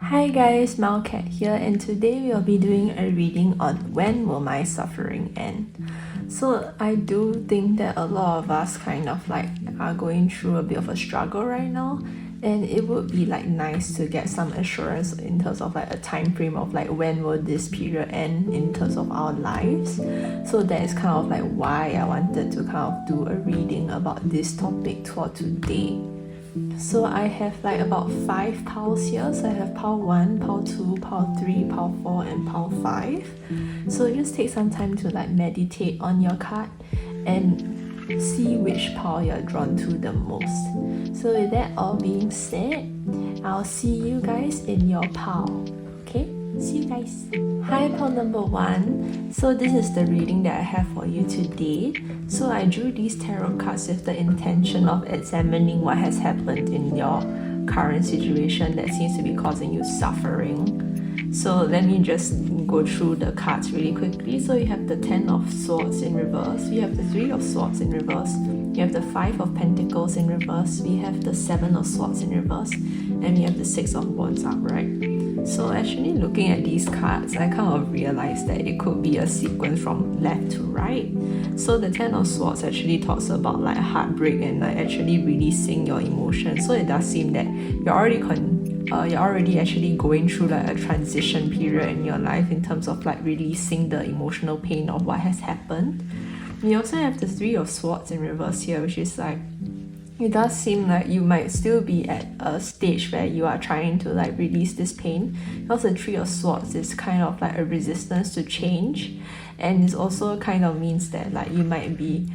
Hi guys, Mao Cat here, and today we'll be doing a reading on when will my suffering end. So I do think that a lot of us kind of like are going through a bit of a struggle right now, and it would be like nice to get some assurance in terms of like a time frame of like when will this period end in terms of our lives. So that is kind of like why I wanted to kind of do a reading about this topic for today. So I have like about 5 piles here. So I have pile 1, pile 2, pile 3, pile 4 and pile 5. So just take some time to like meditate on your card and see which pile you're drawn to the most. So with that all being said, I'll see you guys in your pile. Okay? See you guys. Hi pile number 1. So this is the reading that I have for you today. So I drew these tarot cards with the intention of examining what has happened in your current situation that seems to be causing you suffering. So let me just go through the cards really quickly. So you have the 10 of Swords in reverse, you have the 3 of Swords in reverse, you have the 5 of Pentacles in reverse, we have the 7 of Swords in reverse, and we have the 6 of Wands upright. So actually looking at these cards, I kind of realized that it could be a sequence from left to right. So the 10 of Swords actually talks about like heartbreak and like actually releasing your emotions. So it does seem that you're already actually going through like a transition period in your life in terms of like releasing the emotional pain of what has happened. We also have the 3 of Swords in reverse here, which is like it does seem like you might still be at a stage where you are trying to like release this pain, because the 3 of Swords is kind of like a resistance to change, and it also kind of means that like you might be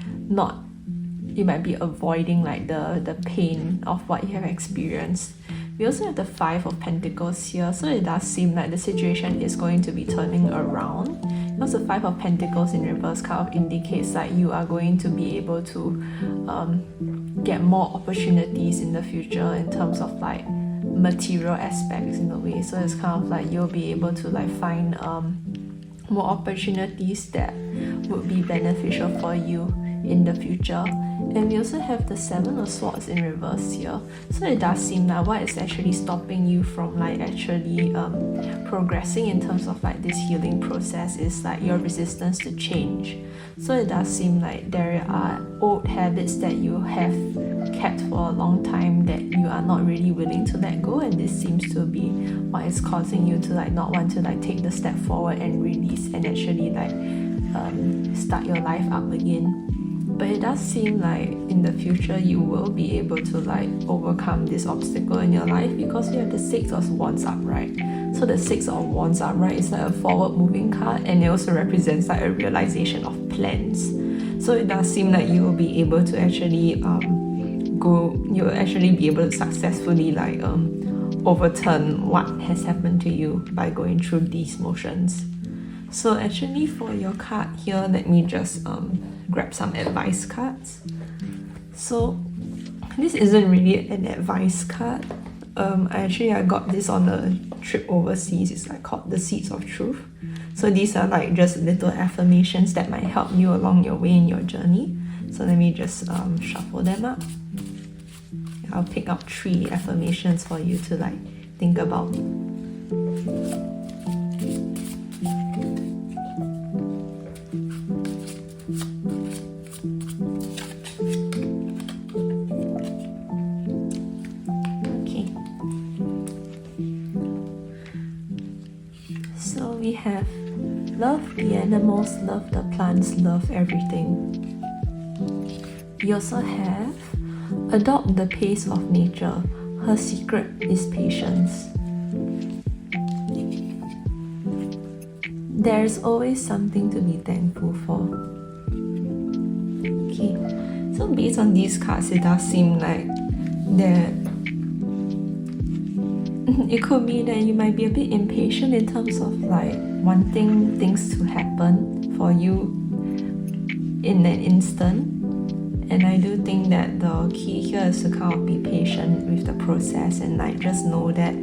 avoiding like the pain of what you have experienced. We also have the 5 of Pentacles here, so it does seem like the situation is going to be turning around, because the 5 of Pentacles in reverse kind of indicates that you are going to be able to get more opportunities in the future in terms of like material aspects in a way. So it's kind of like you'll be able to like find more opportunities that would be beneficial for you in the future. And we also have the 7 of Swords in reverse here, so it does seem like what is actually stopping you from like actually progressing in terms of like this healing process is like your resistance to change. So it does seem like there are old habits that you have kept for a long time that you are not really willing to let go, and this seems to be what is causing you to like not want to like take the step forward and release and actually like start your life up again. But it does seem like in the future you will be able to like overcome this obstacle in your life, because you have the 6 of Wands upright. So the 6 of Wands upright is like a forward moving card, and it also represents like a realization of plans. So it does seem like you will be able to actually you'll actually be able to successfully like overturn what has happened to you by going through these motions. So actually for your card here, let me just grab some advice cards. So this isn't really an advice card. I got this on a trip overseas. It's like called the Seeds of Truth. So these are like just little affirmations that might help you along your way in your journey. So let me just shuffle them up. I'll pick up 3 affirmations for you to like think about. So we have love the animals, love the plants, love everything. We also have adopt the pace of nature. Her secret is patience. There's always something to be thankful for. Okay, so based on these cards, it does seem like that it could be that you might be a bit impatient in terms of like wanting things to happen for you in an instant. And I do think that the key here is to kind of be patient with the process and like just know that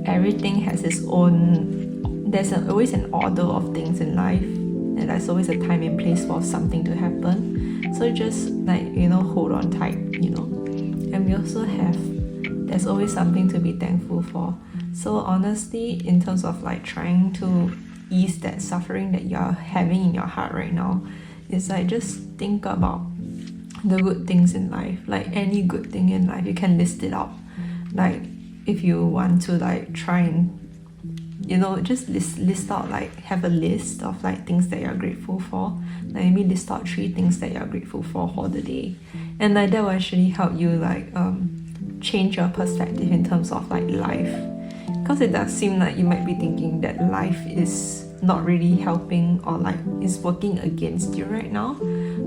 everything has its own, there's always an order of things in life, and there's always a time and place for something to happen. So just like, hold on tight, And we also have there's always something to be thankful for. So honestly, in terms of like trying to ease that suffering that you're having in your heart right now, it's like just think about the good things in life. Like any good thing in life, you can list it out. Like if you want to like try and just list out, like have a list of like things that you're grateful for. Like maybe list out 3 things that you're grateful for the day, and like that will actually help you like change your perspective in terms of like life, because it does seem like you might be thinking that life is not really helping or like is working against you right now.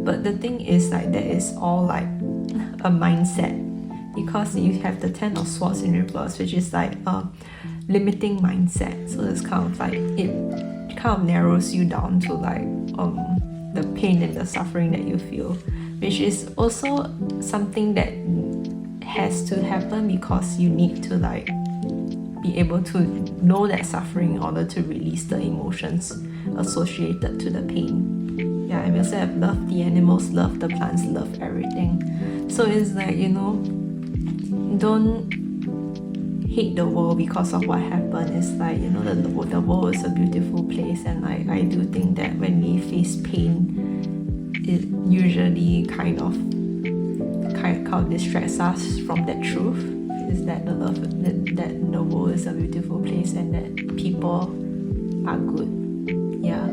But the thing is like that is all like a mindset, because you have the 10 of Swords in reverse, which is like limiting mindset. So it's kind of like it kind of narrows you down to like the pain and the suffering that you feel, which is also something that has to happen because you need to like be able to know that suffering in order to release the emotions associated to the pain. Yeah, and we also have love the animals, love the plants, love everything. So it's like, don't hate the world because of what happened. It's like, the world is a beautiful place, and I do think that when we face pain, it usually kind of distracts us from that truth, is that that the world is a beautiful place and that people are good. Yeah.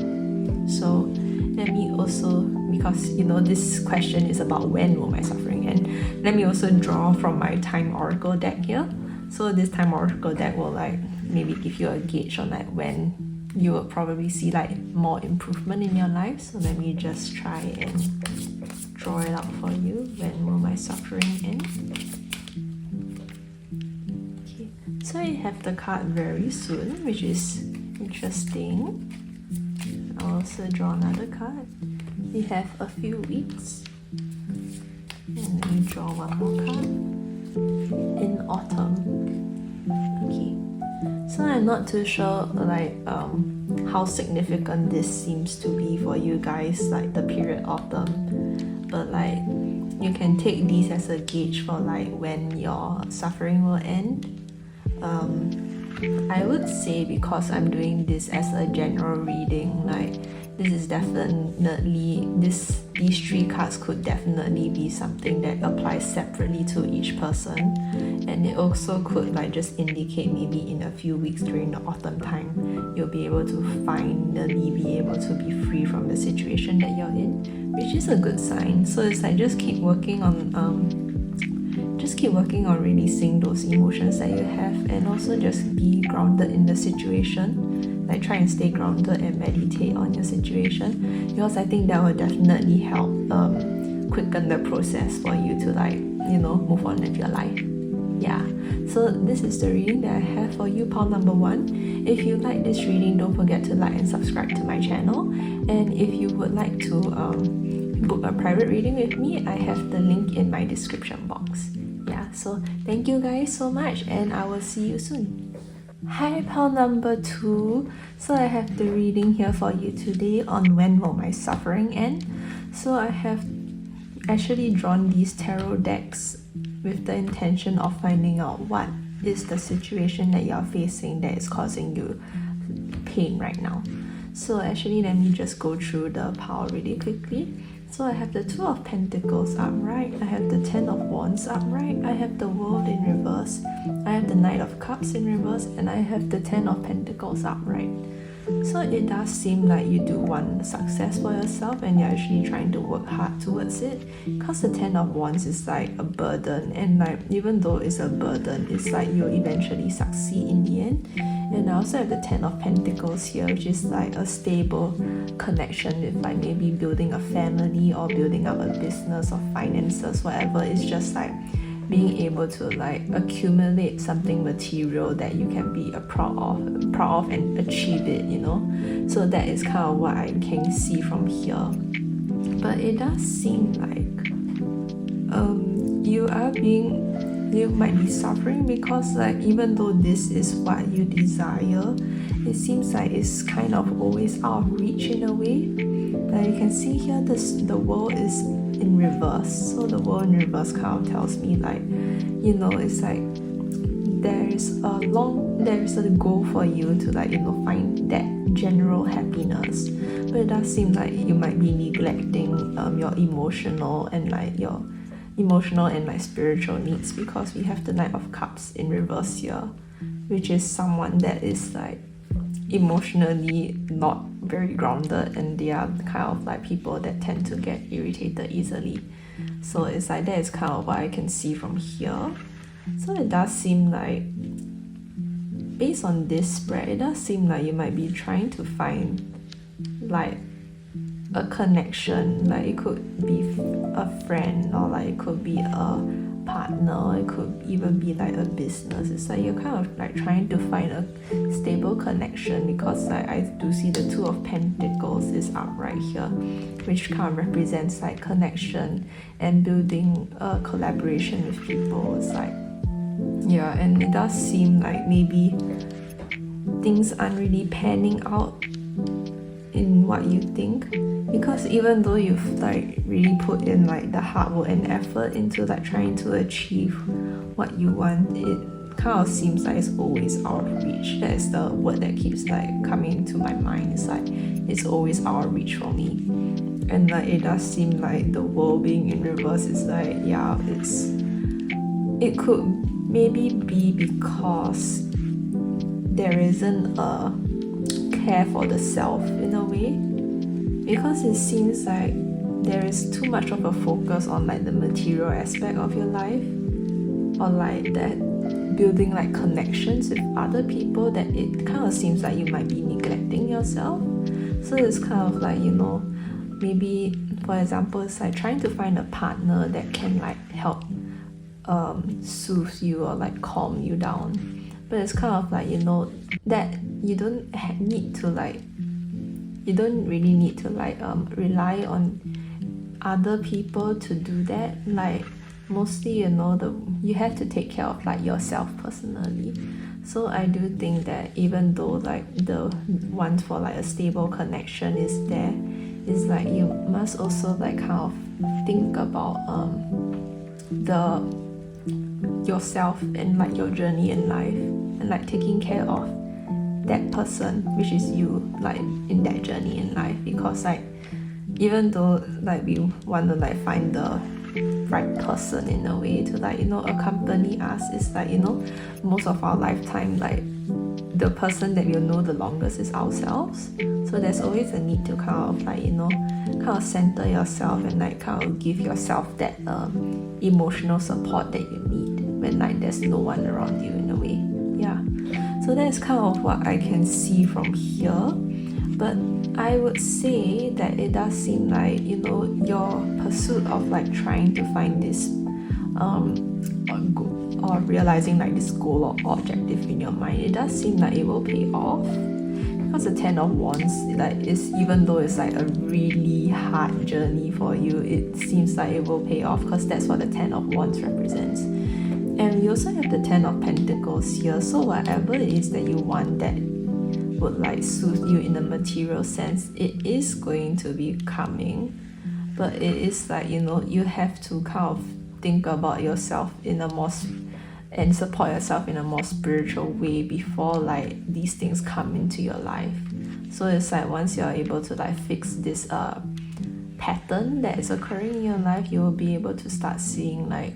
So let me also, because this question is about when will my suffering end, let me also draw from my time oracle deck here. So this time oracle deck will like maybe give you a gauge on like when you will probably see like more improvement in your life. So let me just try and draw it out for you. When will my suffering end? Okay, so you have the card very soon, which is interesting. I'll also draw another card. We have a few weeks, and let me draw one more card. In autumn. Okay, so I'm not too sure like how significant this seems to be for you guys, like the period autumn, but like you can take these as a gauge for like when your suffering will end. I would say, because I'm doing this as a general reading, like this is definitely, these 3 cards could definitely be something that applies separately to each person, and it also could like just indicate maybe in a few weeks during the autumn time you'll be able to finally be able to be free from the situation that you're in, which is a good sign. So it's like just keep working on releasing those emotions that you have, and also just be grounded in the situation. Like try and stay grounded and meditate on your situation, because I think that will definitely help quicken the process for you to like move on with your life. Yeah, so this is the reading that I have for you, pile number 1. If you like this reading, don't forget to like and subscribe to my channel, and if you would like to book a private reading with me, I have the link in my description box. Yeah, so thank you guys so much, and I will see you soon. Hi, pile number 2. So I have the reading here for you today on when will my suffering end. So I have actually drawn these tarot decks with the intention of finding out what is the situation that you're facing that is causing you pain right now. So actually, let me just go through the pile really quickly. So I have the 2 of Pentacles upright, I have the 10 of Wands upright, I have the World in reverse, I have the Knight of Cups in reverse, and I have the 10 of Pentacles upright. So it does seem like you do want success for yourself, and you're actually trying to work hard towards it, because the 10 of Wands is like a burden, and like even though it's a burden, it's like you'll eventually succeed in the end. And I also have the 10 of Pentacles here, which is like a stable connection with like maybe building a family or building up a business or finances, whatever. It's just like being able to like accumulate something material that you can be proud of and achieve it, So that is kind of what I can see from here. But it does seem like you might be suffering, because like even though this is what you desire, it seems like it's kind of always out of reach in a way. Like you can see here, the world is in reverse. So the world in reverse kind of tells me like, it's like there's a goal for you to like, you know, find that general happiness, but it does seem like you might be neglecting your emotional and like spiritual needs, because we have the Knight of Cups in reverse here, which is someone that is like emotionally not very grounded, and they are kind of like people that tend to get irritated easily. So it's like that is kind of what I can see from here. So it does seem like, based on this spread, it does seem like you might be trying to find like a connection. Like it could be a friend, or like it could be a partner, it could even be like a business. It's like you're kind of like trying to find a stable connection, because like I do see the Two of Pentacles is up right here, which kind of represents like connection and building a collaboration with people. It's like, yeah, and it does seem like maybe things aren't really panning out in what you think, because even though you've like really put in like the hard work and effort into like trying to achieve what you want, it kind of seems like it's always out of reach. That is the word that keeps like coming to my mind. It's like it's always out of reach for me. And like it does seem like the world being in reverse is like, yeah, it could maybe be because there isn't a care for the self in a way, because it seems like there is too much of a focus on like the material aspect of your life, or like that building like connections with other people, that it kind of seems like you might be neglecting yourself. So it's kind of like, you know, maybe for example, it's like trying to find a partner that can like help soothe you or like calm you down. But it's kind of like, you know, that you don't really need to like rely on other people to do that. Like mostly, you know, you have to take care of like yourself personally. So I do think that even though like the want for like a stable connection is there, is like you must also like kind of think about yourself and like your journey in life, and like taking care of that person, which is you, like in that journey in life. Because like even though like we want to like find the right person in a way to like, you know, accompany us, it's like, you know, most of our lifetime, like the person that we'll know the longest is ourselves. So there's always a need to kind of like, you know, kind of center yourself and like kind of give yourself that emotional support that you need when like there's no one around you in a way. Yeah, so that's kind of what I can see from here. But I would say that it does seem like, you know, your pursuit of like trying to find this or realizing like this goal or objective in your mind, it does seem like it will pay off. Because the Ten of Wands, like, is, even though it's like a really hard journey for you, it seems like it will pay off, because that's what the Ten of Wands represents. And we also have the Ten of Pentacles here. So whatever it is that you want that would like soothe you in a material sense, it is going to be coming. But it is like, you know, you have to kind of think about yourself in a more and support yourself in a more spiritual way before like these things come into your life. So it's like once you're able to like fix this pattern that is occurring in your life, you will be able to start seeing like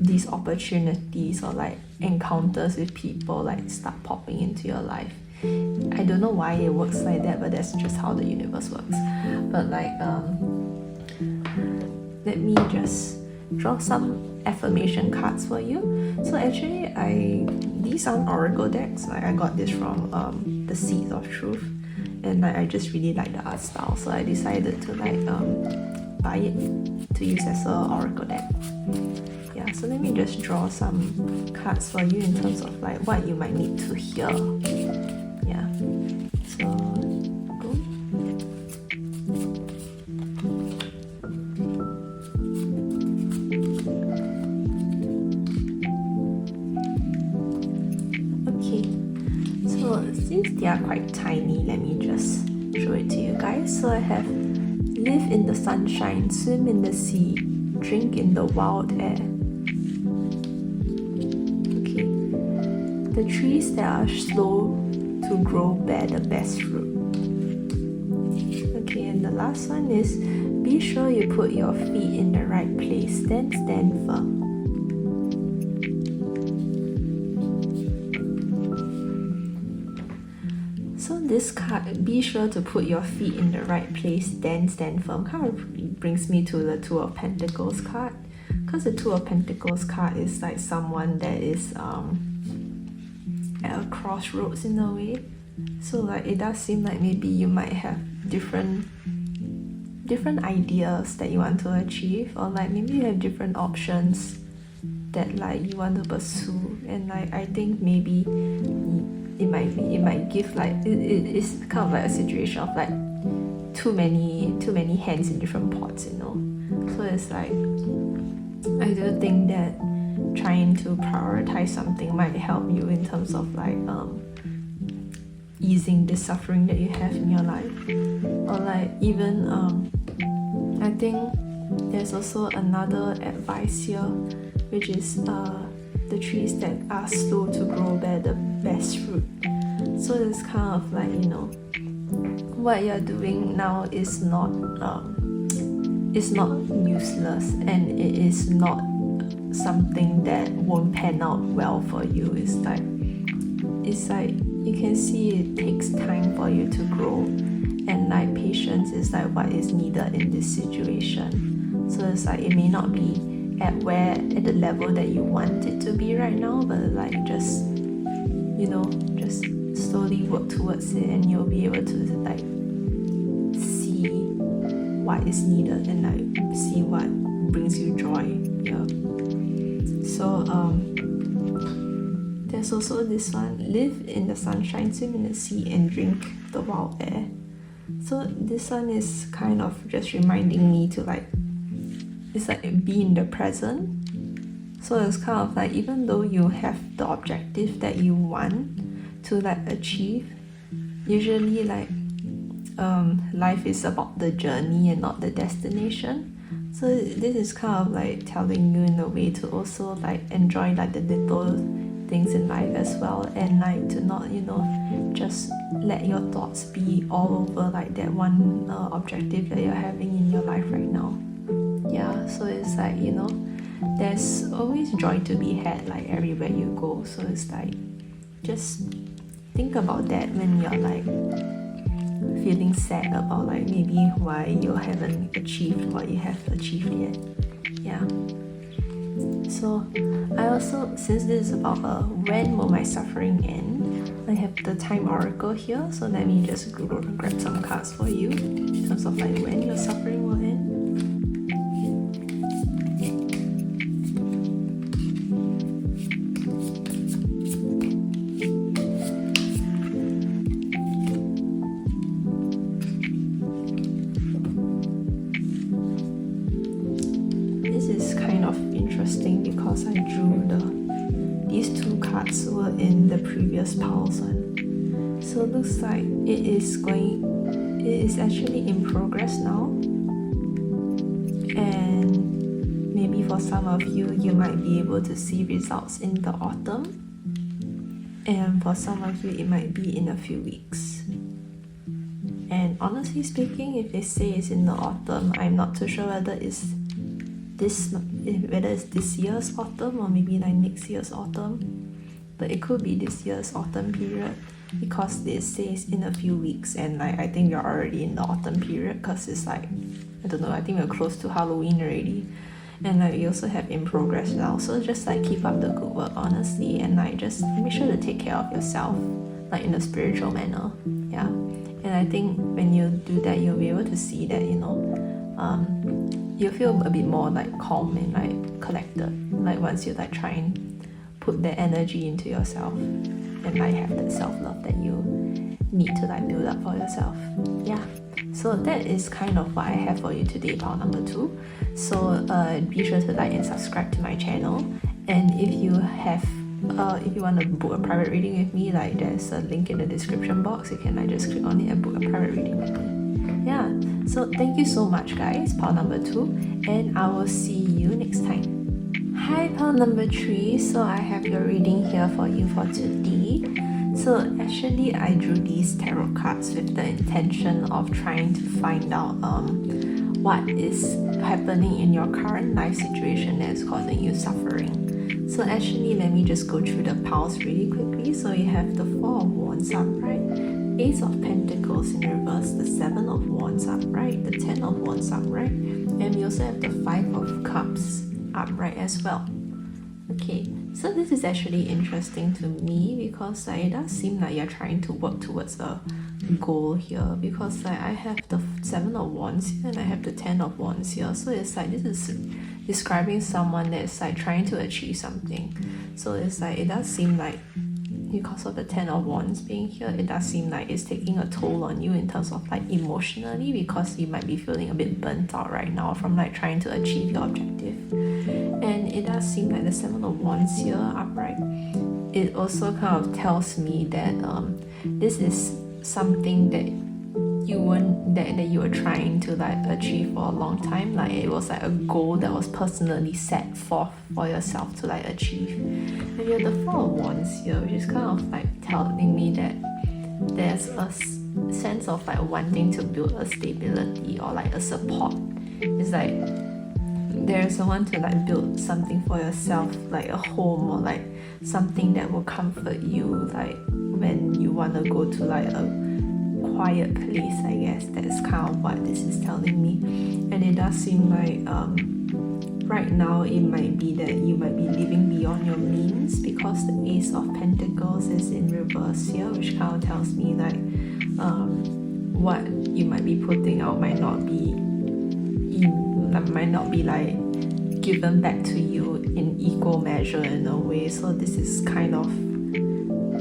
these opportunities or like encounters with people like start popping into your life. I don't know why it works like that, but that's just how the universe works. But like let me just draw some affirmation cards for you. So actually these aren't oracle decks. Like I got this from the Seeds of Truth, and like I just really like the art style, so I decided to like buy it to use as a oracle deck. Yeah, so let me just draw some cards for you in terms of like what you might need to hear. Yeah, so go. Okay, so since they are quite tiny, let me just show it to you guys. So I have live in the sunshine, swim in the sea, drink in the wild air. the trees that are slow to grow bear the best fruit. Okay, and the last one is, be sure you put your feet in the right place, then stand firm. So this card, be sure to put your feet in the right place, then stand firm, kind of brings me to the Two of Pentacles card. Because the Two of Pentacles card is like someone that is at a crossroads in a way. So like it does seem like maybe you might have different ideas that you want to achieve, or like maybe you have different options that like you want to pursue, and like I think maybe it might give like it's kind of like a situation of like too many hands in different pots, you know. So it's like I do think that trying to prioritize something might help you in terms of like easing the suffering that you have in your life. Or like even I think there's also another advice here, which is the trees that are slow to grow bear the best fruit. So it's kind of like, you know, what you're doing now is not useless, and it is not something that won't pan out well for you. It's like you can see it takes time for you to grow, and like patience is like what is needed in this situation. So it's like it may not be at the level that you want it to be right now, but like just, you know, just slowly work towards it, and you'll be able to like see what is needed and like see what brings you joy. Yeah. So there's also this one, live in the sunshine, swim in the sea, and drink the wild air. So this one is kind of just reminding me to like, it's like be in the present. So it's kind of like, even though you have the objective that you want to like achieve, usually like life is about the journey and not the destination. So this is kind of like telling you in a way to also like enjoy like the little things in life as well, and like to not, you know, just let your thoughts be all over like that one objective that you're having in your life right now. Yeah, so it's like, you know, there's always joy to be had like everywhere you go. So it's like, just think about that when you're like feeling sad about like maybe why you haven't achieved what you have achieved yet. Yeah. So I also, since this is about when will my suffering end, I have the time oracle here. So let me just grab some cards for you in terms of like when your suffering will end. Because I drew these two cards were in the previous piles one. So it looks like it is actually in progress now. And maybe for some of you, you might be able to see results in the autumn. And for some of you, it might be in a few weeks. And honestly speaking, if they say it's in the autumn, I'm not too sure whether it's this year's autumn or maybe like next year's autumn, but it could be this year's autumn period, because this says in a few weeks, and like I think we're already in the autumn period, because it's like, I don't know, I think we're close to Halloween already, and like we also have in progress now. So just like keep up the good work, honestly, and like just make sure to take care of yourself like in a spiritual manner. Yeah. And I think when you do that, you'll be able to see that, you know, you'll feel a bit more like calm and like collected, like once you like try and put that energy into yourself and like have that self-love that you need to like build up for yourself. Yeah, so that is kind of what I have for you today, pile number 2. So be sure to like and subscribe to my channel, and if you want to book a private reading with me, like there's a link in the description box. You can like just click on it and book a private reading with me. Yeah, so thank you so much guys, pile number 2, and I will see you next time. Hi, pal number 3. So I have your reading here for you for today. So actually I drew these tarot cards with the intention of trying to find out what is happening in your current life situation that is causing you suffering. So actually let me just go through the piles really quickly. So you have the 4 of Wands upright, Ace of Pentacles in reverse, the 7 of Wands upright, the 10 of Wands upright, and we also have the 5 of Cups upright as well. Okay, so this is actually interesting to me because it does seem like you're trying to work towards a goal here, because I have the 7 of Wands here and I have the 10 of Wands here. So it's like this is describing someone that's like trying to achieve something. So it's like it does seem like because of the 10 of Wands being here, it does seem like it's taking a toll on you in terms of like emotionally, because you might be feeling a bit burnt out right now from like trying to achieve your objective. And it does seem like the 7 of Wands here upright, it also kind of tells me that this is something that you were trying to like achieve for a long time. Like it was like a goal that was personally set forth for yourself to like achieve. And you have the 4 of Wands here, which is kind of like telling me that there's a sense of like wanting to build a stability or like a support. It's like there's someone to like build something for yourself, like a home or like something that will comfort you, like when you want to go to like a quiet place. I guess that's kind of what this is telling me. And it does seem like right now it might be that you might be living beyond your means, because the Ace of Pentacles is in reverse here, which kind of tells me like what you might be putting out might not be like given back to you in equal measure in a way. So this is kind of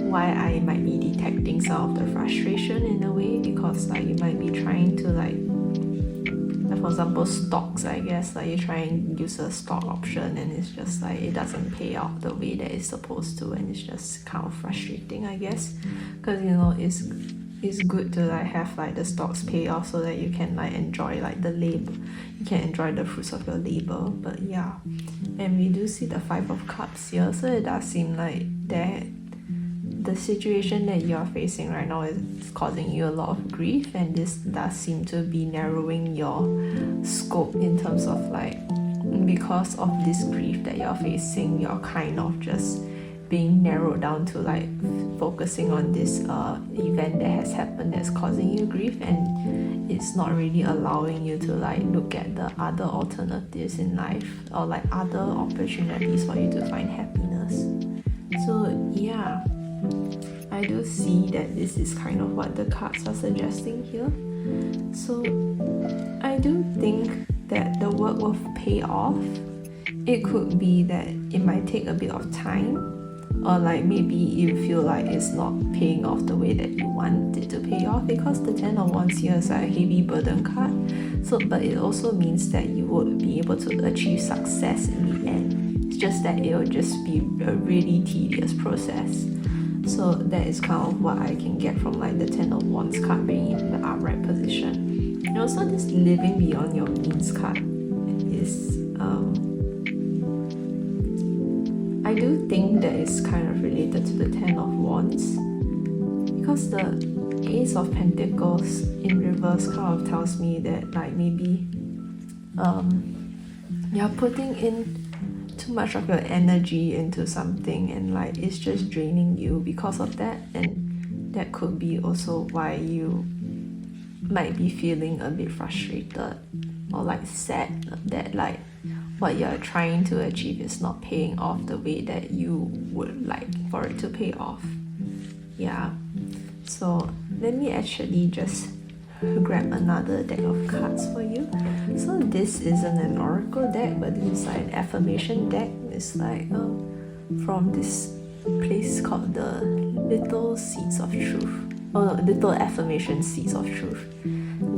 why I might be detecting some of the frustration in a way, because like you might be trying to like for example stocks, I guess, like you try and use a stock option and it's just like it doesn't pay out the way that it's supposed to, and it's just kind of frustrating, I guess, because you know it's good to like have like the stocks pay off so that you can like enjoy like the labor, you can enjoy the fruits of your labor. But yeah, and we do see the 5 of Cups here, so it does seem like that the situation that you're facing right now is causing you a lot of grief, and this does seem to be narrowing your scope in terms of like, because of this grief that you're facing, you're kind of just being narrowed down to like focusing on this event that has happened that's causing you grief, and it's not really allowing you to like look at the other alternatives in life or like other opportunities for you to find happiness. So yeah, I do see that this is kind of what the cards are suggesting here. So I do think that the work will pay off. It could be that it might take a bit of time, or like maybe you feel like it's not paying off the way that you want it to pay off, because the 10 of Wands here is a heavy burden card. So but it also means that you would be able to achieve success in the end. It's just that it will just be a really tedious process. So that is kind of what I can get from like the 10 of Wands card being in the upright position. And also this living beyond your means card is I do think that it's kind of related to the 10 of Wands, because the Ace of Pentacles in reverse kind of tells me that like maybe you're putting in too much of your energy into something and like it's just draining you because of that, and that could be also why you might be feeling a bit frustrated or like sad that like what you're trying to achieve is not paying off the way that you would like for it to pay off. Yeah, so let me actually just grab another deck of cards for you. So this isn't an oracle deck, but this is like an affirmation deck. It's like from this place called the Little Seeds of Truth. Oh no, Little Affirmation Seeds of Truth.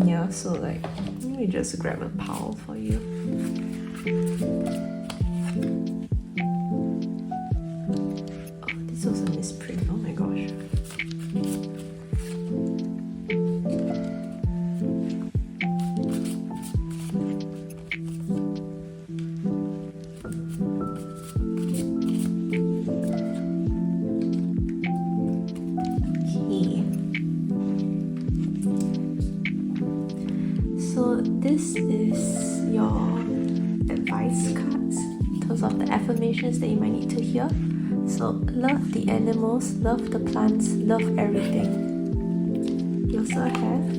Yeah, so like let me just grab a pile for you. Oh, this was a misprint. Oh my gosh. this is your advice cards in terms of the affirmations that you might need to hear. So love the animals, love the plants, love everything. You also have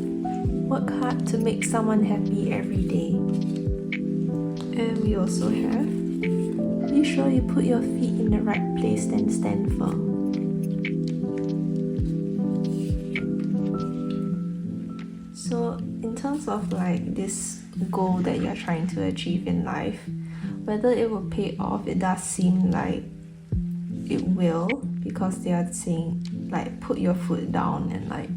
work hard to make someone happy every day. And we also have be sure you put your feet in the right place, then stand firm. So in terms of like this goal that you're trying to achieve in life, whether it will pay off, it does seem like it will, because they are saying like put your foot down and like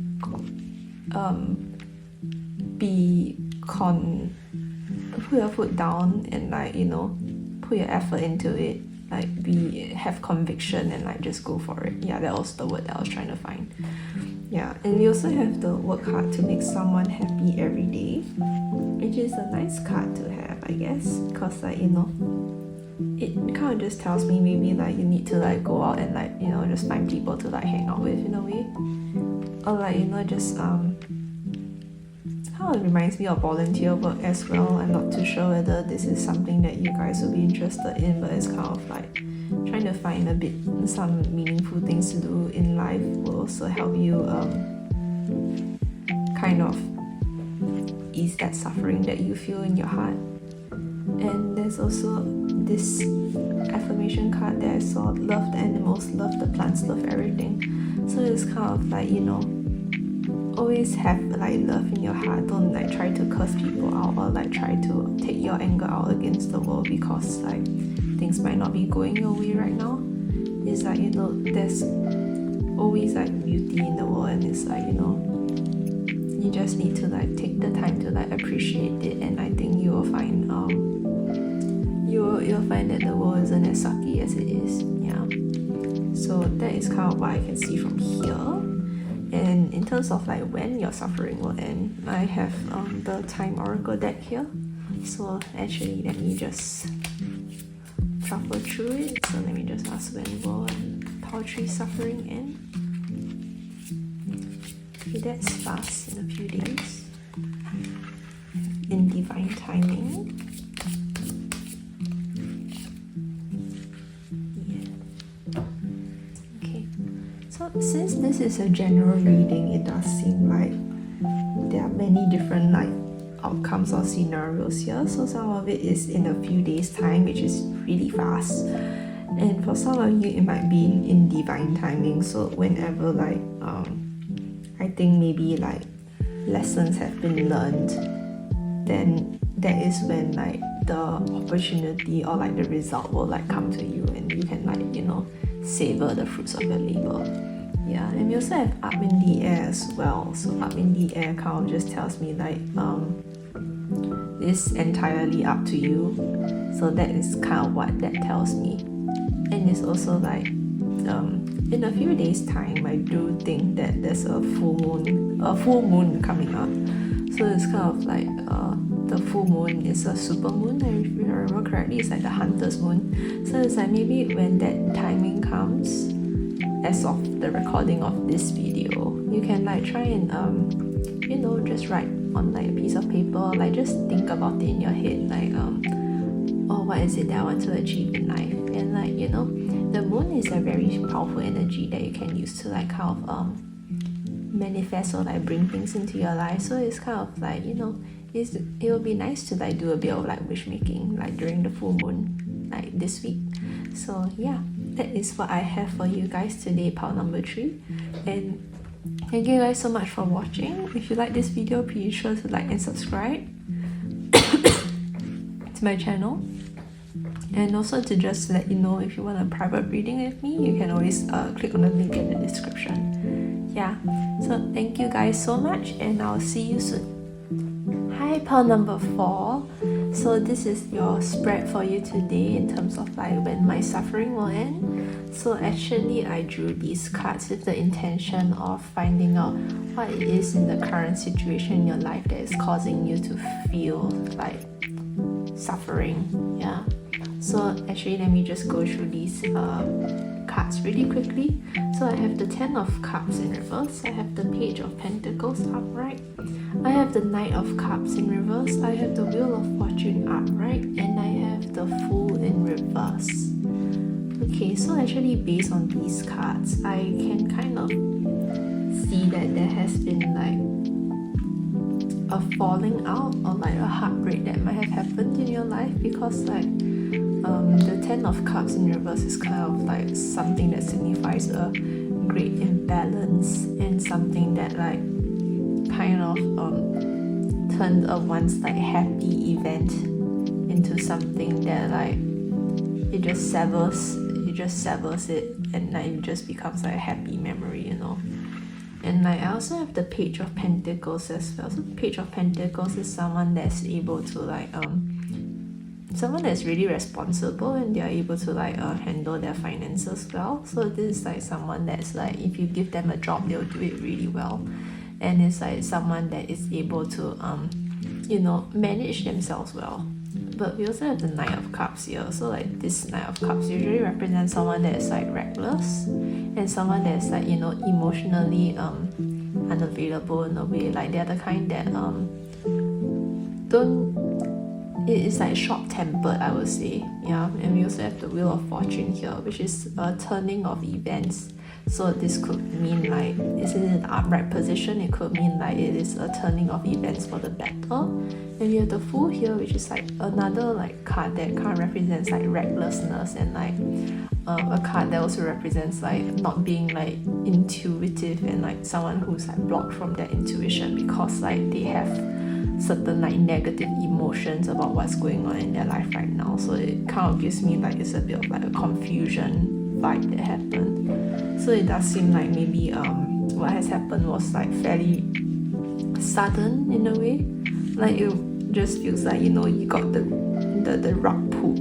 put your foot down and like, you know, put your effort into it, like have conviction and like just go for it. Yeah, that was the word that I was trying to find. Yeah, and we also have the work hard to make someone happy every day, which is a nice card to have, I guess, because like, you know, it kind of just tells me maybe like you need to like go out and like, you know, just find people to like hang out with in a way, or like, you know, just kind of reminds me of volunteer work as well. I'm not too sure whether this is something that you guys will be interested in, but it's kind of like trying to find some meaningful things to do in life will also help you kind of ease that suffering that you feel in your heart. And there's also this affirmation card that I saw: love the animals, love the plants, love everything. So it's kind of like, you know, always have like love in your heart. Don't like try to curse people out or like try to take your anger out against the world because like things might not be going your way right now. It's like, you know, there's always like beauty in the world, and it's like, you know, you just need to like take the time to like appreciate it, and I think you will find you'll find that the world isn't as sucky as it is. Yeah, so that is kind of what I can see from here. And in terms of like when your suffering will end, I have the Time Oracle deck here. So actually let me just shuffle through it. So let me just ask, when will poetry suffering end? Okay, that's fast, in a few days. In divine timing. So since this is a general reading, it does seem like there are many different like outcomes or scenarios here. So some of it is in a few days time, which is really fast, and for some of you it might be in divine timing. So whenever like I think maybe like lessons have been learned, then that is when like the opportunity or like the result will like come to you, and you can like, you know, savor the fruits of your labor. Yeah, and we also have up in the air as well. So up in the air kind of just tells me like it's entirely up to you. So that is kind of what that tells me. And it's also like in a few days time, I do think that there's a full moon coming up. So it's kind of like the full moon is a super moon, if I remember correctly. It's like the hunter's moon. So it's like maybe when that timing comes, as of the recording of this video, you can like try and you know, just write on like a piece of paper, like just think about it in your head, like oh, what is it that I want to achieve in life? And like, you know, the moon is a very powerful energy that you can use to like kind of manifest or like bring things into your life. So it's kind of like, you know, it will be nice to like do a bit of like wish making like during the full moon like this week. So yeah, that is what I have for you guys today, pile number 3. And thank you guys so much for watching. If you like this video, be sure to like and subscribe to my channel. And also to just let you know, if you want a private reading with me, you can always click on the link in the description. Yeah, so thank you guys so much, and I'll see you soon. Hi, pile number 4. So this is your spread for you today in terms of like when my suffering will end. So actually I drew these cards with the intention of finding out what it is in the current situation in your life that is causing you to feel like suffering. Yeah, So actually, let me just go through these cards really quickly. So I have the 10 of Cups in reverse, I have the Page of Pentacles upright, I have the Knight of Cups in reverse, I have the Wheel of Fortune upright, and I have the Fool in reverse. Okay, so actually based on these cards, I can kind of see that there has been like a falling out or like a heartbreak that might have happened in your life, because like the 10 of Cups in reverse is kind of like something that signifies a great imbalance and something that like kind of turned a once like happy event into something that like it just severs it, and like it just becomes like a happy memory, you know. And like I also have the Page of Pentacles as well. So Page of Pentacles is someone that's able to like someone that's really responsible, and they're able to like handle their finances well. So this is like someone that's like, if you give them a job, they'll do it really well. And it's like someone that is able to you know, manage themselves well. But we also have the Knight of Cups here. So like this Knight of Cups usually represents someone that is like reckless, and someone that's like, you know, emotionally unavailable in a way. Like they're the kind that it is like short-tempered, I would say. Yeah. And we also have the Wheel of Fortune here, which is a turning of events. So this could mean like, is it in an upright position? It could mean like it is a turning of events for the better. And we have the Fool here, which is like another like card that kind of represents like recklessness, and like a card that also represents like not being like intuitive, and like someone who's like blocked from their intuition because like they have certain like negative emotions about what's going on in their life right now. So it kind of gives me like it's a bit of like a confusion vibe that happened. So it does seem like maybe what has happened was like fairly sudden in a way. Like it just feels like, you know, you got the rug pulled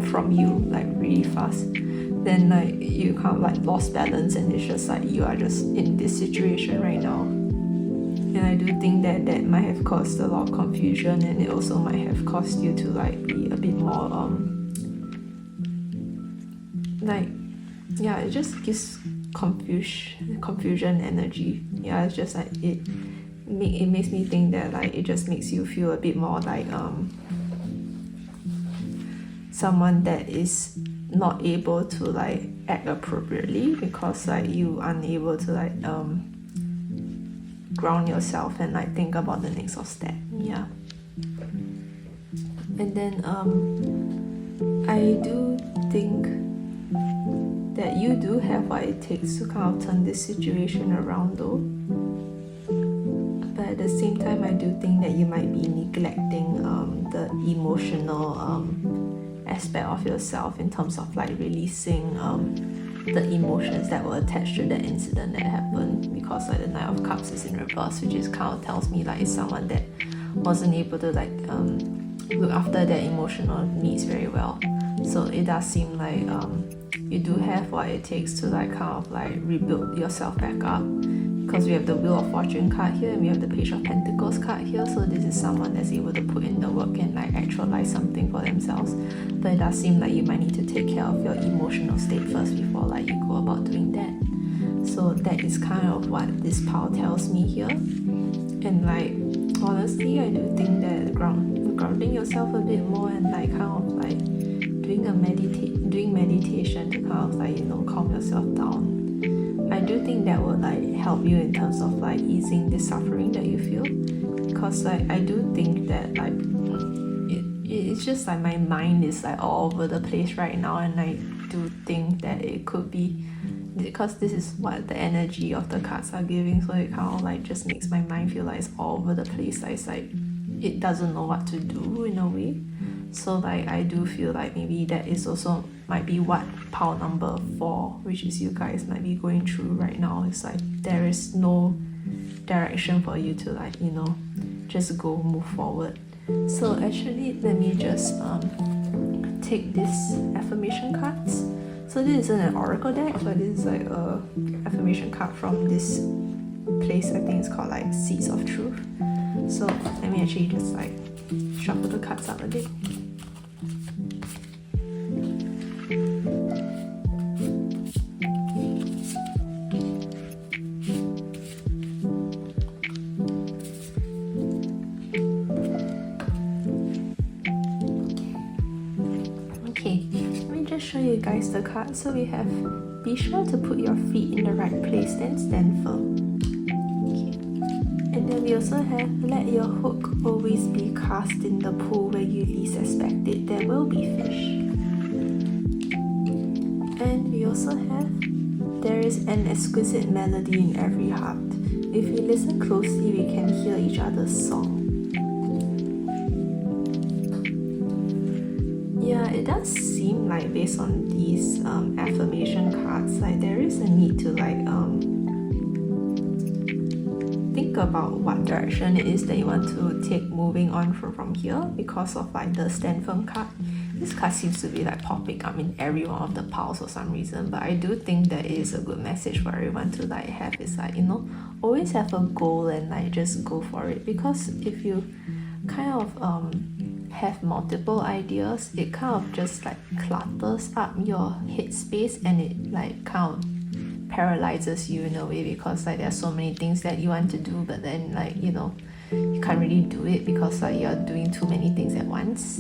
from you like really fast. Then like you kind of like lost balance, and it's just like you are just in this situation right now. And I do think that that might have caused a lot of confusion, and it also might have caused you to like be a bit more like, yeah, it just gives confusion energy. Yeah, it's just like it makes me think that like it just makes you feel a bit more like someone that is not able to like act appropriately, because like you unable to like ground yourself and like think about the next step. Yeah. And then I do think that you do have what it takes to kind of turn this situation around though. But at the same time, I do think that you might be neglecting the emotional aspect of yourself in terms of like releasing the emotions that were attached to the incident that happened, because like the Knight of Cups is in reverse, which is kind of tells me like it's someone that wasn't able to like look after their emotional needs very well. So it does seem like you do have what it takes to like kind of like rebuild yourself back up, because we have the Wheel of Fortune card here and we have the Page of Pentacles card here. So this is someone that's able to put in the work and like actualize something for themselves. But it does seem like you might need to take care of your emotional state first before like you go about doing that. So that is kind of what this pile tells me here. And like honestly, I do think that grounding yourself a bit more and like kind of like doing meditation to kind of like, you know, calm yourself down. I do think that would like help you in terms of like easing the suffering that you feel, because like I do think that like it's just like my mind is like all over the place right now, and I do think that it could be because this is what the energy of the cards are giving, so it kind of like just makes my mind feel like it's all over the place. Like it's like it doesn't know what to do in a way. So like I do feel like maybe that is also might be what pile number 4, which is you guys, might be going through right now. It's like there is no direction for you to like, you know, just go move forward. So actually let me just take this affirmation cards. So this isn't an oracle deck, but this is like a affirmation card from this place. I think it's called like Seeds of Truth. So let me actually just like shuffle the cards out a bit. show you guys the card. So we have, be sure to put your feet in the right place, then stand firm. Okay. And then we also have, let your hook always be cast in the pool where you least expect it. There will be fish. And we also have, there is an exquisite melody in every heart. If we listen closely, we can hear each other's song. Yeah, it does seem like based on these affirmation cards, like there is a need to like think about what direction it is that you want to take moving on from here, because of like the stand firm card. This card seems to be like popping up in every one of the piles for some reason, but I do think that it is a good message for everyone to like have, is like, you know, always have a goal and like just go for it. Because if you kind of have multiple ideas, it kind of just like clutters up your headspace, and it like kind of paralyzes you in a way, because like there's so many things that you want to do, but then like, you know, you can't really do it because like you're doing too many things at once.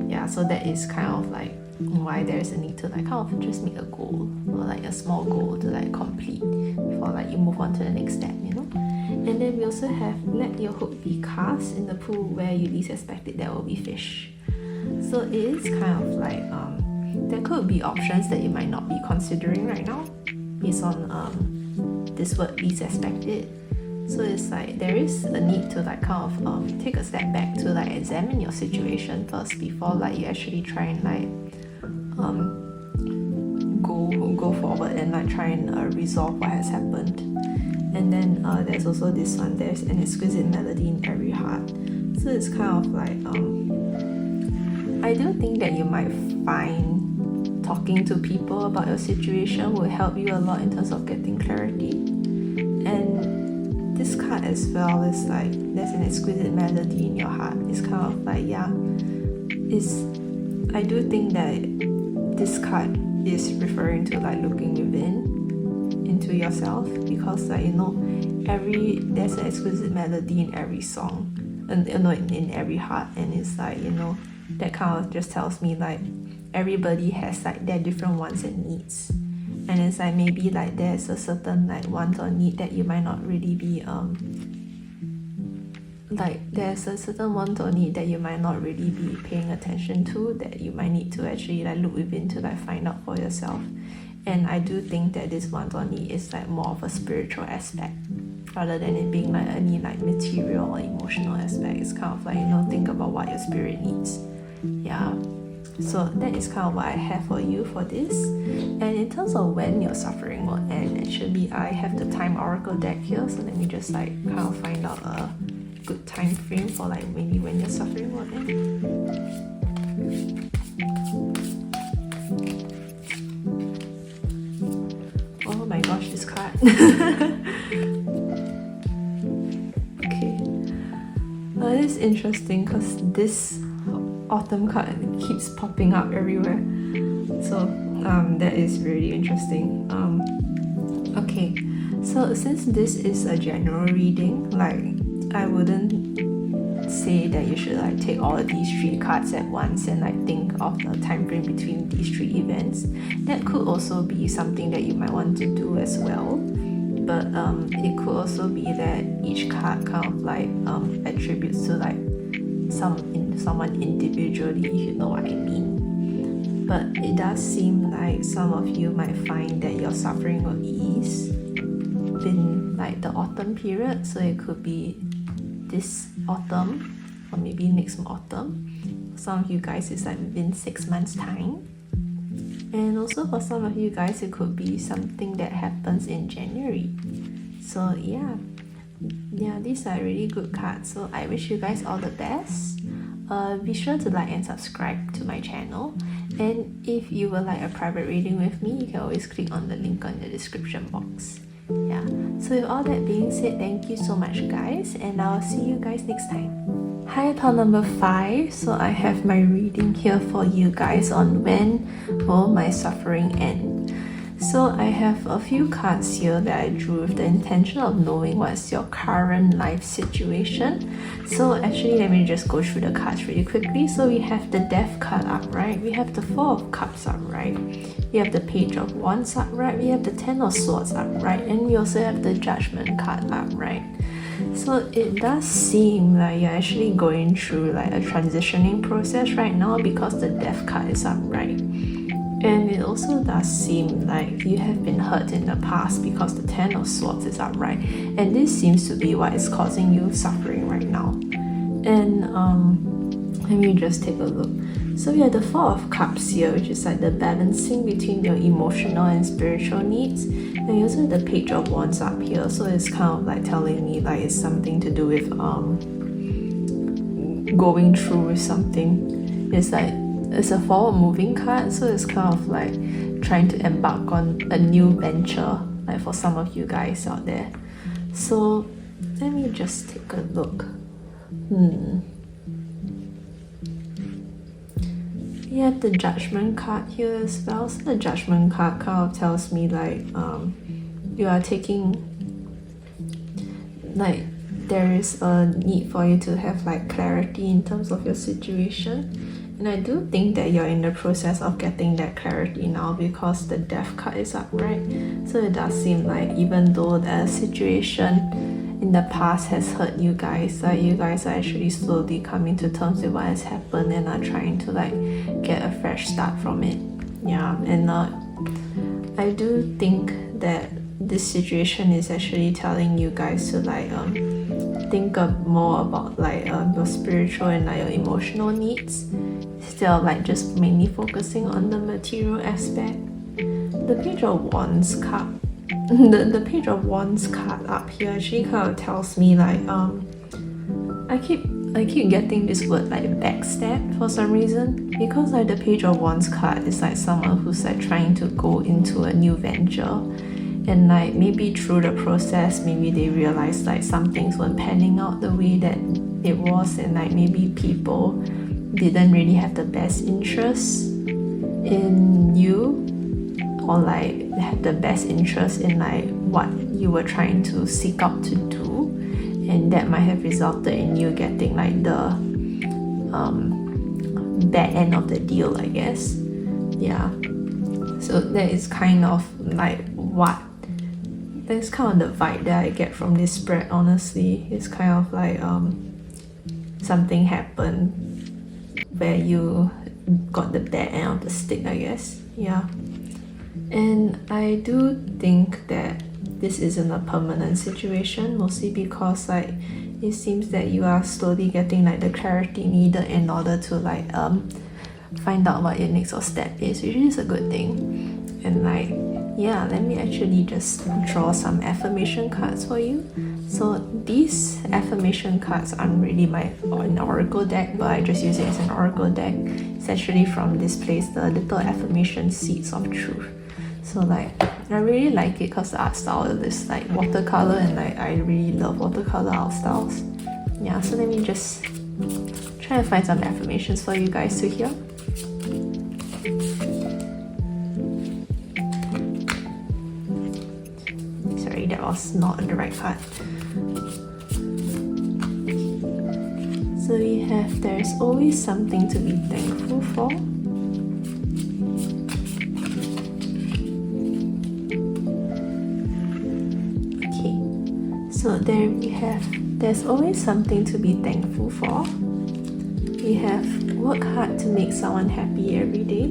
Yeah, so that is kind of like why there's a need to like kind of just make a goal, or like a small goal to like complete before like you move on to the next step, you know. And then we also have, let your hook be cast in the pool where you least expect it, there will be fish. So it is kind of like there could be options that you might not be considering right now based on this word least expected. So it's like there is a need to like kind of take a step back to like examine your situation first before like you actually try and like go forward and like try and resolve what has happened. And then there's also this one, there's an exquisite melody in every heart. So it's kind of like I do think that you might find talking to people about your situation will help you a lot in terms of getting clarity. And this card as well is like, there's an exquisite melody in your heart. It's kind of like, yeah, I do think that this card is referring to like looking within into yourself, because like, you know, there's an exquisite melody in every song, and you know, in every heart. And it's like, you know, that kind of just tells me like everybody has like their different wants and needs. And it's like maybe like there's a certain like want or need that you might not really be like there's a certain want or need that you might not really be paying attention to, that you might need to actually like look within to like find out for yourself. And I do think that this want or need is like more of a spiritual aspect rather than it being like any like material or emotional aspect. It's kind of like, you know, think about what your spirit needs. Yeah. So that is kind of what I have for you for this. And in terms of when your suffering will end, actually I have the time oracle deck here, so let me just like kind of find out a good time frame for like maybe when your suffering will end. Oh my gosh, this card. Okay. This is interesting because this autumn card keeps popping up everywhere, so that is really interesting. Okay, so since this is a general reading, like I wouldn't say that you should like take all of these 3 cards at once and like think of the time frame between these 3 events. That could also be something that you might want to do as well, but it could also be that each card kind of like attributes to like someone individually, if you know what I mean. But it does seem like some of you might find that your suffering will ease in like the autumn period. So it could be this autumn or maybe next autumn. Some of you guys it's like within 6 months time. And also for some of you guys it could be something that happens in January. So yeah, these are really good cards, so I wish you guys all the best. Be sure to like and subscribe to my channel, and if you would like a private reading with me, you can always click on the link on the description box. Yeah, so with all that being said, thank you so much guys, and I'll see you guys next time. Hi, pile number 5. So I have my reading here for you guys on when will my suffering end. So I have a few cards here that I drew with the intention of knowing what's your current life situation. So actually, let me just go through the cards really quickly. So we have the Death card upright, we have the Four of Cups upright, we have the Page of Wands upright, we have the Ten of Swords upright, and we also have the Judgment card upright. So it does seem like you're actually going through like a transitioning process right now because the Death card is upright. And it also does seem like you have been hurt in the past because the Ten of Swords is upright. And this seems to be what is causing you suffering right now. And let me just take a look. So we have the Four of Cups here, which is like the balancing between your emotional and spiritual needs. And you also have the Page of Wands up here. So it's kind of like telling me like it's something to do with going through with something. It's like it's a forward moving card, so it's kind of like trying to embark on a new venture, like for some of you guys out there. So let me just take a look. We have the Judgment card here as well. So the Judgment card kind of tells me like you are taking, like there is a need for you to have like clarity in terms of your situation. And I do think that you're in the process of getting that clarity now because the Death card is upright. So it does seem like even though the situation in the past has hurt you guys, like you guys are actually slowly coming to terms with what has happened and are trying to like get a fresh start from it. Yeah, and I do think that this situation is actually telling you guys to like think more about like your spiritual and like your emotional needs instead of like just mainly focusing on the material aspect. The Page of Wands card, the Page of Wands card up here actually kind of tells me like I keep getting this word like backstab for some reason, because like the Page of Wands card is like someone who's like trying to go into a new venture. And like maybe through the process, maybe they realized like some things weren't panning out the way that it was, and like maybe people didn't really have the best interest in you, or like had the best interest in like what you were trying to seek out to do, and that might have resulted in you getting like the bad end of the deal, I guess. Yeah. So that is kind of like that's kind of the vibe that I get from this spread, honestly. It's kind of like something happened where you got the bad end of the stick, I guess. Yeah. And I do think that this isn't a permanent situation, mostly because like it seems that you are slowly getting like the clarity needed in order to like find out what your next step is, which is a good thing. And like, yeah, let me actually just draw some affirmation cards for you. So these affirmation cards aren't really an oracle deck, but I just use it as an oracle deck. It's actually from this place, the Little Affirmation Seeds of Truth. So like, I really like it because the art style is like watercolor, and like I really love watercolor art styles. Yeah, so let me just try to find some affirmations for you guys to hear. Sorry, that was not the right card. So we have, there's always something to be thankful for. Okay, so there we have, there's always something to be thankful for. We have, work hard to make someone happy every day.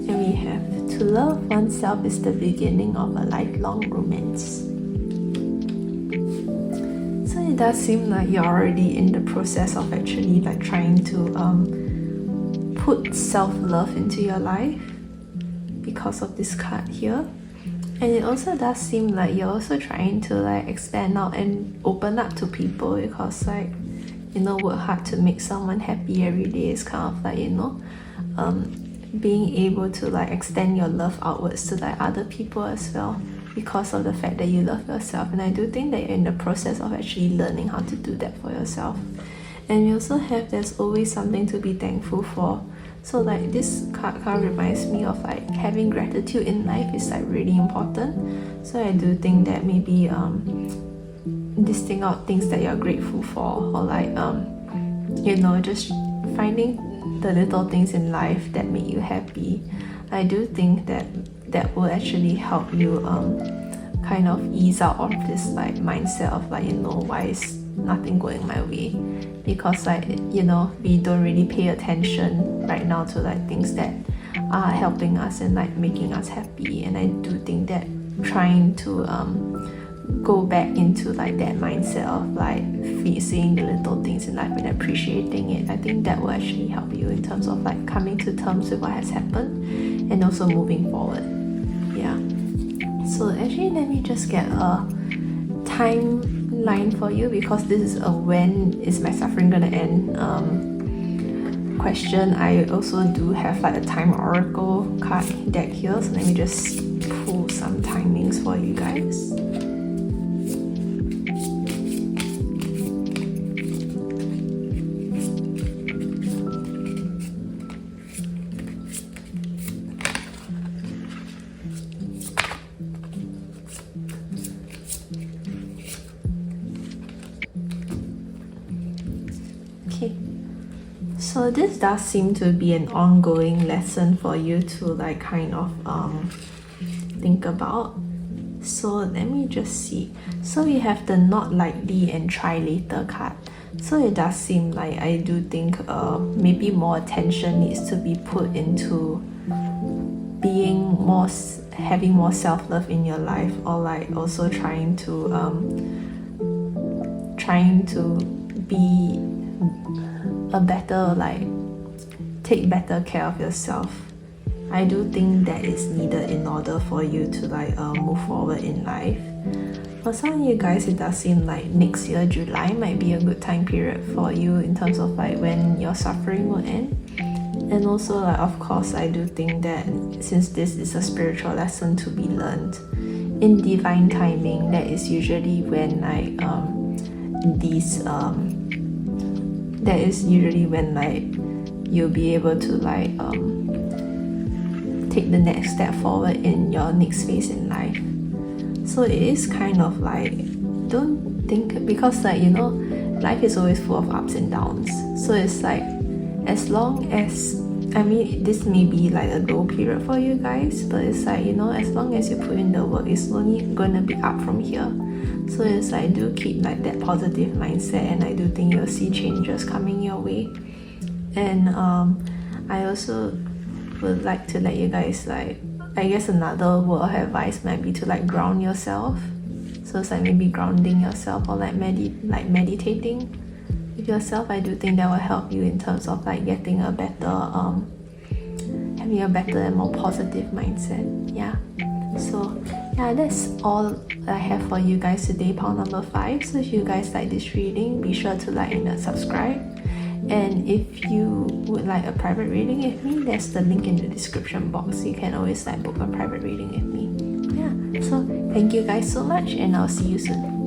And we have, to love oneself is the beginning of a lifelong romance. So it does seem like you're already in the process of actually like trying to put self-love into your life because of this card here. And it also does seem like you're also trying to like expand out and open up to people, because like, you know, work hard to make someone happy every day is kind of like, you know, being able to like extend your love outwards to like other people as well, because of the fact that you love yourself. And I do think that you're in the process of actually learning how to do that for yourself. And we also have, there's always something to be thankful for. So like this card kind of reminds me of like having gratitude in life is like really important. So I do think that maybe listing out things that you're grateful for, or like you know, just finding the little things in life that make you happy. I do think that that will actually help you kind of ease out of this like mindset of like, you know, why is nothing going my way, because like, you know, we don't really pay attention right now to like things that are helping us and like making us happy. And I do think that trying to go back into like that mindset of like seeing the little things in life and appreciating it, I think that will actually help you in terms of like coming to terms with what has happened and also moving forward. Yeah. So actually, let me just get a timeline for you, because this is a when is my suffering gonna end question. I also do have like a time oracle card deck here, so let me just pull some timings for you guys. Okay, so this does seem to be an ongoing lesson for you to like kind of think about. So let me just see. So we have the not likely and try later card. So it does seem like I do think maybe more attention needs to be put into being more having more self-love in your life, or like also trying to be a better, like take better care of yourself. I do think that is needed in order for you to like move forward in life. For some of you guys, it does seem like next year July might be a good time period for you in terms of like when your suffering will end. And also like, of course, I do think that since this is a spiritual lesson to be learned in divine timing, that is usually when like that is usually when like you'll be able to like take the next step forward in your next phase in life. So it is kind of like, don't think, because like, you know, life is always full of ups and downs. So it's like, as long as, I mean, this may be like a low period for you guys, but it's like, you know, as long as you put in the work, it's only gonna be up from here. So it's like, do keep like that positive mindset, and I do think you'll see changes coming your way. And I also would like to let you guys, like, I guess another word of advice might be to like ground yourself. So it's like maybe grounding yourself, or like meditating with yourself. I do think that will help you in terms of like getting a better having a better and more positive mindset. Yeah. So yeah, that's all I have for you guys today, pile number 5. So if you guys like this reading, be sure to like and subscribe. And if you would like a private reading with me, there's the link in the description box. You can always like book a private reading with me. Yeah, so thank you guys so much, and I'll see you soon.